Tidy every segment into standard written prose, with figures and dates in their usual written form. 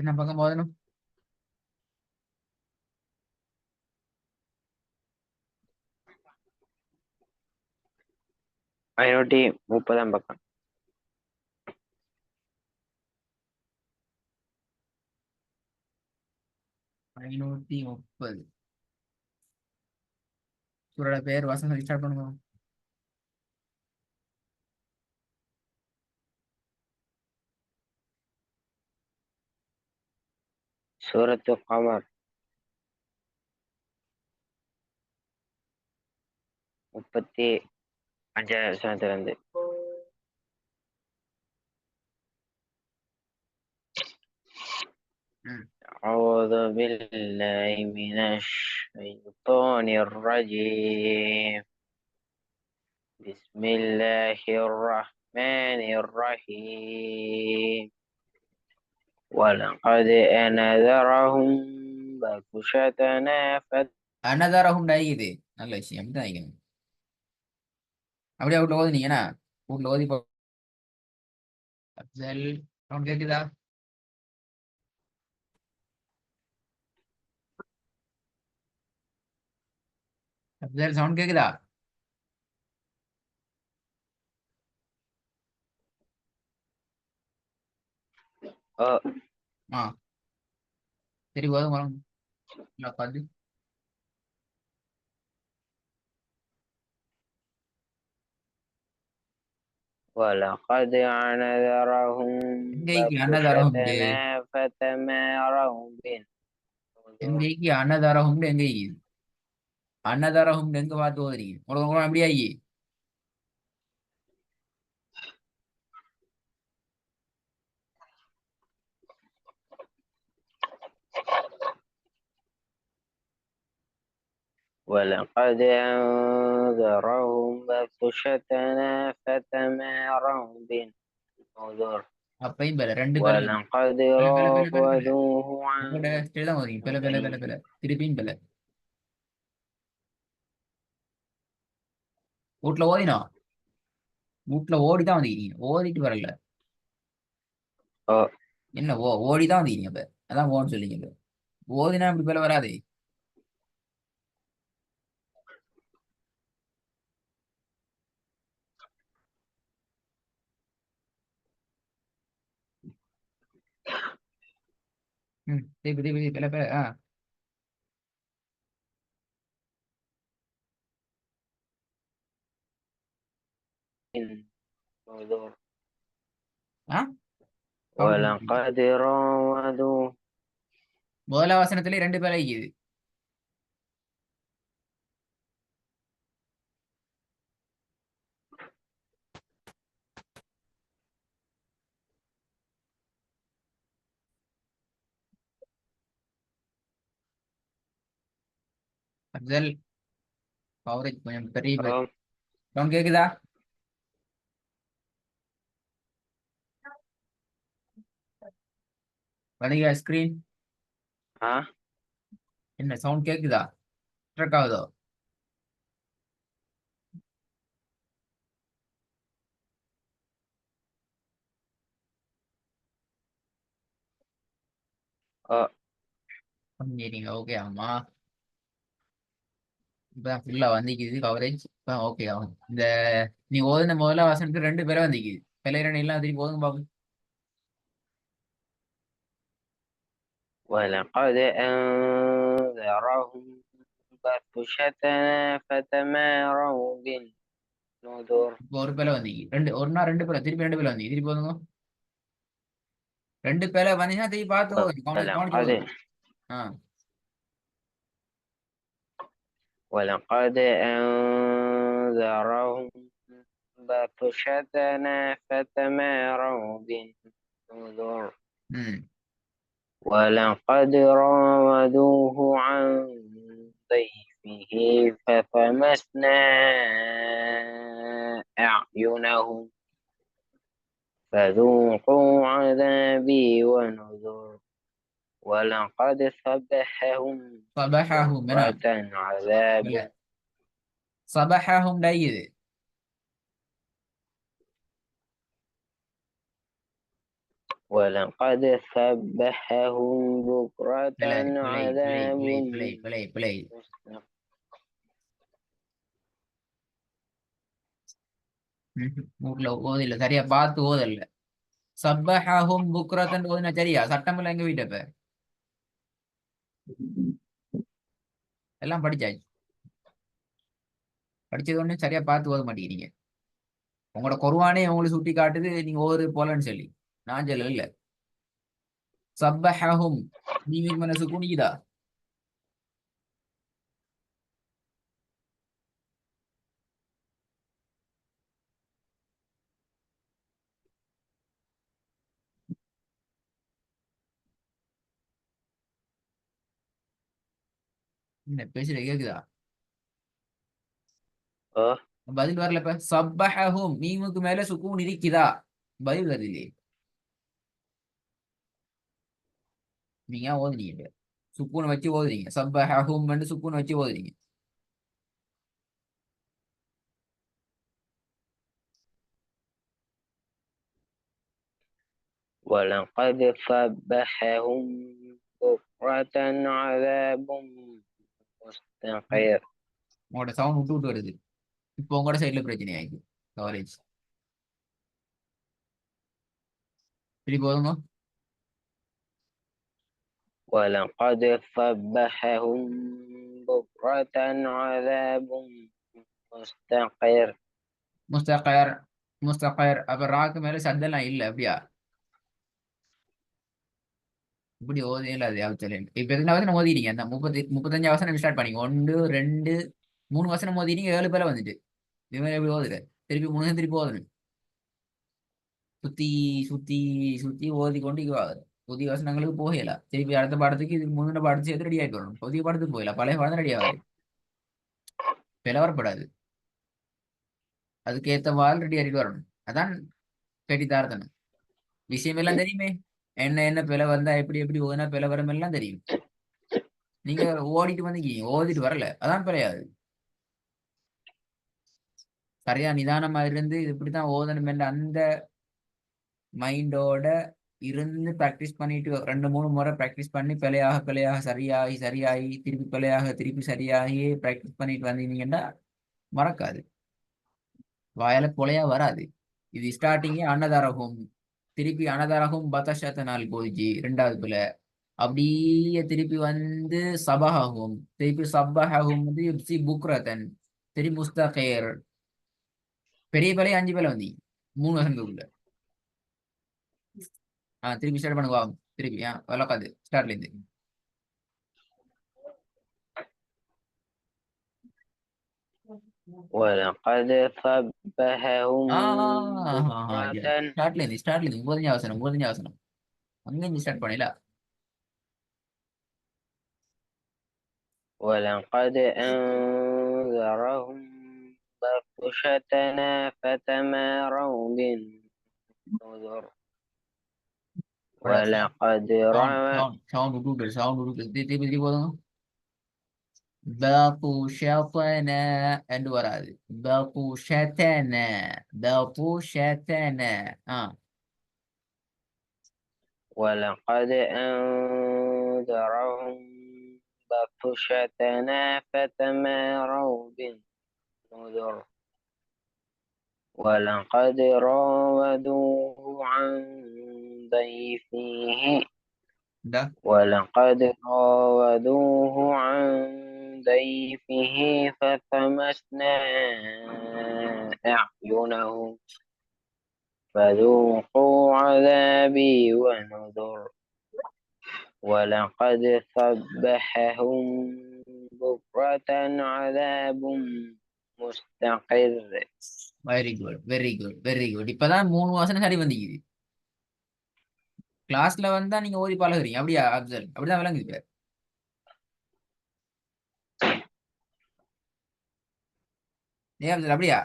என்ன பக்கம் போதணும்? 530 பக்கம். 530. சூரோட பேர் வசனம் ஸ்டார்ட் பண்ணுவோம். சூரத்து கமர் 35 வசனத்திலிருந்து. أعوذ بالله من الشيطان الرجيم. بسم الله الرحمن الرحيم. ولقد أنذرهم بطشتنا அன்னதாரகும் டாயிக்குது. நல்ல விஷயம். அப்படிதான் ஆயிக்கணும். அப்படியே வீட்டுல ஓதுனீங்கன்னா வீட்டுல ஓதி அப்சல் சவுண்ட் கேக்குதா? அப்சல் சவுண்ட் கேக்குதா? ஆ சரி ஓதும் வரும். உட்காந்து ولقد أنذرهم எங்கேக்கு அன்னதாரகம் بطشتنا فتماروا بالنذر. எங்கேக்கு அன்னதாரகம் எங்கேக்கு அன்னதாரகம் எங்க பார்த்து ஓதுறீங்க? உங்களுக்கு அப்படியே ஆகி ولقد أنذرهم بطشتنا فتماروا بالنذر. அப்பையும் பேல ரெண்டு பேல ولقد பேல பேல பேல பேல பேல راودوه عن உங்களோட ஸ்டைல் தான் ஓதுறீங்க. பேல பேல பேல பேல ضيفه. திருப்பியும் பேல வீட்டுல ஓதினா வீட்டுல ஓடிதான் வந்துக்கிறீங்க. ஓதிட்டு வரல. என்ன ஓடிதான் வந்தீங்க. இப்ப அதான் ஓன்னு சொல்லிங்க. இப்ப ஓதினா இப்படி பேல வராதே. திருப்பி திருப்பி பேல பேல بالنذر. ஆ ولقد راودوه. முதல வசனத்திலே ரெண்டு பேல இருக்குது. அப்சல் கவரேஜ் கொஞ்சம் பெரிய சவுண்ட் கேக்குதா? வணிக ஸ்கிரீன் என்ன சவுண்ட் கேக்குதா? ட்ரக் ஆகுதோ? சரிங்க ஓகே ஆமா. இப்பதான் ஃபுல்லா வந்திக்குது கவரேஜ். இப்போ ஓகே ஆகும். இந்த நீ ஓதுன முதல்ல வசனத்துக்கு ரெண்டு பேரை வந்திக்குது. பிள்ளைகள் எல்லாம் திருப்பி ஓதுங்க பாப்போம். ولقد أنذرهم بطشتنا فتماروا بالنذر. இப்போ ஒரு பேரை வந்திக்கு ரெண்டு ஒன்னா ரெண்டு பேரை திருப்பி ரெண்டு பேரை வந்திக்கு திருப்பி ஓதுங்க. ரெண்டு பேரை வந்தீங்கன்னா திருப்பி பார்த்து கவனிச்சு கவனிச்சு ولقد ஓதுங்க. ஆ ولقد أنذرهم بطشتنا فتماروا بالنذر. ம் ولقد راودوه عن ضيفه فطمسنا أعينهم فذوقوا عذابي ونذر. ولقد صبحهم صباحهم என்ன بكرة عذاب. இல்ல صباحهم டையுது. ولقد سبحهم بكرة பிழை பிழை பிழை عذاب பிழை பிழை பிழை பிழை. مستقر ஊர்ல ஓதில்ல சரியா பார்த்து ஓதல்ல. சப்பஹஹும் புக்ரத்தன் ஓதுனா சரியா? சட்டமில்ல எங்க வீட்டப்ப எல்லாம் படிச்சாச்சு. படிச்சது ஒண்ணு சரியா பார்த்து ஓத மாட்டேங்கிறீங்க. உங்களோட குர்ஆனே உங்களுக்கு சுட்டி காட்டுது நீங்க ஓது போலன்னு சொல்லி. நான் சொல்லல இல்ல. சப்பஹஹும் நீங்க மனசு குனிக்குதா? என்ன பேசுற கேக்குதா? أه பதில் வரல. இப்ப சப்பஹஹும் மீமுக்கு மேல சுக்கூன் இருக்குதா? பதில் வருது. நீங்க ஏன் ஓதுனீங்க? சுக்கூன் வச்சு ஓதுறீங்க. சப்பஹஹும் சுக்கூன் வச்சு ஓதுறீங்க. ولقد سبحهم بكرة عذاب مستقر உங்களோட சவுண்ட் விட்டு விட்டு வருது. இப்போ உங்களோட சைட்ல பிரச்சனை ஆயிடுது. கவரேஜ் திருப்பி போதுங்க. ولقد سبحهم بكرة عذاب مستقر முஸ்தகர் முஸ்தகர். அப்ப ராக்கு மேல சத்தெல்லாம் இல்ல அப்படியா? இப்படி ஓதே இல்ல. அது யாவது இப்ப எத்தனை வசனம் ஓதிட்டீங்க? அந்த 35 வசனம் ஸ்டார்ட் பண்ணீங்க. 1 2 3 வசனம் ஓதிட்டீங்க. 7 பேரை வந்துட்டு இது மாதிரி எப்படி ஓதுற? திருப்பி 3 திருப்பி ஓதணும். சுத்தி சுத்தி சுத்தி ஓதி கொண்டு புதிய வசனங்களுக்கு போகல. திருப்பி அடுத்த பாடத்துக்கு இதுக்கு முந்தின பாடத்து சேர்த்து ரெடி ஆகிட்டு வரணும். புதிய பாடத்துக்கு போகல. பழைய பாடம் ரெடி ஆகாது. பிளவரப்படாது. அதுக்கு ஏத்தவாறு ரெடி ஆகிட்டு வரணும். அதான் கட்டித்தார்த்தனம். விஷயம் எல்லாம் தெரியுமே. என்ன என்ன பிள வந்தா எப்படி எப்படி ஓதுனா பிள வரும் எல்லாம் தெரியும். நீங்க ஓடிட்டு வந்தீங்க, ஓதிட்டு வரல. அதான் பிழையாது. சரியா நிதானமா இருந்து இது இப்படித்தான் ஓதணும் என்ற அந்த மைண்டோட இருந்து ப்ராக்டிஸ் பண்ணிட்டு 2 3 முறை ப்ராக்டிஸ் பண்ணி பிழையாக பிழையாக சரியாகி சரியாகி திருப்பி பிழையாக திருப்பி சரியாகி ப்ராக்டிஸ் பண்ணிட்டு வந்தீங்கன்னா மறக்காது. வாயால கொலையா வராது. இது ஸ்டார்டிங்கே அன்னதாரகம். திருப்பி அனதரகும் பதஷத்த நாள் போயிச்சு 2வது பிள்ளை. அப்படியே திருப்பி வந்து சபஹகும். திருப்பி சப்பஹகும் வந்து யுப்சி புக்ரதன். திருப்பி முஸ்தகேர். பெரிய பிள்ளை 5 பிள்ளை வந்தீங்க 3 வசனத்துக்குள்ள. திருப்பி ஸ்டார்ட் பண்ணுங்க. திருப்பி வளர்க்காது ஸ்டார்ட்ல இருந்து. ولقد سبحهم بكرة ஸ்டார்ட்ல இருந்து ஸ்டார்ட்ல இருந்து 35 வசனம் 35 வசனம் அங்க இருந்து ஸ்டார்ட் பண்ணல. ولقد أنذرهم بطشتنا فتماروا بالنذر ولقد சவுண்ட் விட்டு சவுண்ட் விட்டு திருப்பி திருப்பி போதுங்க. பபுஷதன என்று வராது. பபுஷதன பபுஷதன. ولقد أنذرهم بطشتنا فتماروا بالنذر ولقد راودوه عن ضيفه ولقد راودوه عن ضيفه فطمسنا أعينهم فذوقوا عذابي ونذر ولقد صبحهم بكرة عذاب مستقر. Very good very good very good. இப்பதான் 3 வசனம் சரி வந்தீங்க. கிளாஸ்ல வந்தா நீங்க ஓதி பழகுறீங்க. அப்படியா அப்சல்? அப்படிதான் விளங்குது. ஏன் அப்சல் அப்படியா?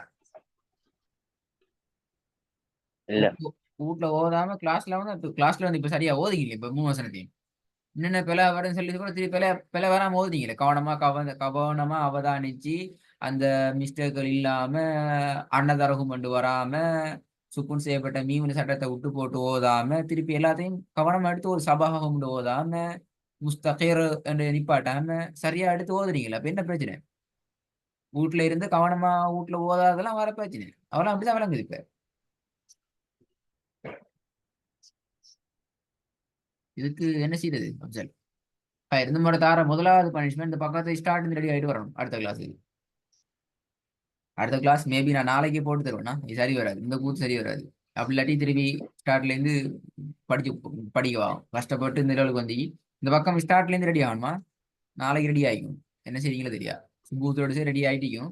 இல்ல வீட்ல ஓதாம கிளாஸ்ல வந்து இப்ப சரியா ஓதுங்க. இப்ப 3 வசனத்தையும் என்னென்ன பிழை வரும்னு சொல்லி கூட திருப்பி பிழை வராம ஓதுனீங்களே. கவனமா அவதானிச்சு அந்த மிஸ்டேக்கள் இல்லாம அன்னதரகும் கொண்டு வராம சுக்குன் செய்யப்பட்ட மீமுன சட்டத்தை விட்டு போட்டு ஓதாம திருப்பி எல்லாத்தையும் கவனமா எடுத்து ஒரு சபாகம் ஓதாம முஸ்தகீர் என்று நிப்பாட்டாம சரியா எடுத்து ஓதுறீங்களா? அப்ப என்ன பிரச்சனை? வீட்டுல இருந்து கவனமா வீட்டுல ஓதாதெல்லாம் வர பிரச்சனை. அவெல்லாம் அப்படிதான் விளங்குது. இப்ப இதுக்கு என்ன செய்யறது அப்சல்? இருந்து முறை தார முதலாவது பனிஷ்மெண்ட் இந்த பக்கத்தை ஸ்டார்ட் ரெடி ஆயிட்டு வரணும். அடுத்த கிளாஸ் மேபி நான் நாளைக்கே போட்டு தருவேன்னா இது சரி வராது, இந்த கூத்து சரி வராது. அப்படி இல்லாட்டி திருப்பி ஸ்டார்ட்ல இருந்து படிச்சு படிக்கவா கஷ்டப்பட்டு இந்த லெவலுக்கு வந்து இந்த பக்கம் ஸ்டார்ட்ல இருந்து ரெடி ஆகணுமா? நாளைக்கு ரெடி ஆகிக்கும். என்ன செய்றீங்களோ தெரியா, பூத்தோடு சரி ரெடி ஆயிட்டிக்கும்.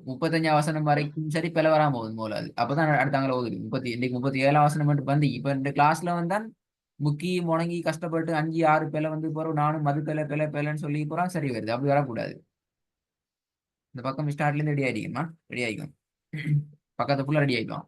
35 வசனம் வரைக்கும் சரி பிழை வராம போகுது போல. அது அப்பதான் அடுத்தாங்கள ஓதுது. இன்னைக்கு 37 வசனம் மட்டும் வந்து இப்ப இந்த கிளாஸ்ல வந்தான் முக்கி முணங்கி கஷ்டப்பட்டு 5 6 பிழை வந்து போறோம். நானும் மது பிழை பிழை பிழைன்னு சொல்லி போறான். சரி வருது. அப்படி வரக்கூடாது. இந்த பக்கம் ஸ்டார்ட்ல இருந்து ரெடி ஆயிடுமா? ரெடி ஆயிக்கும். பக்கத்து ஃபுல்லா ரெடி ஆயிக்கும்.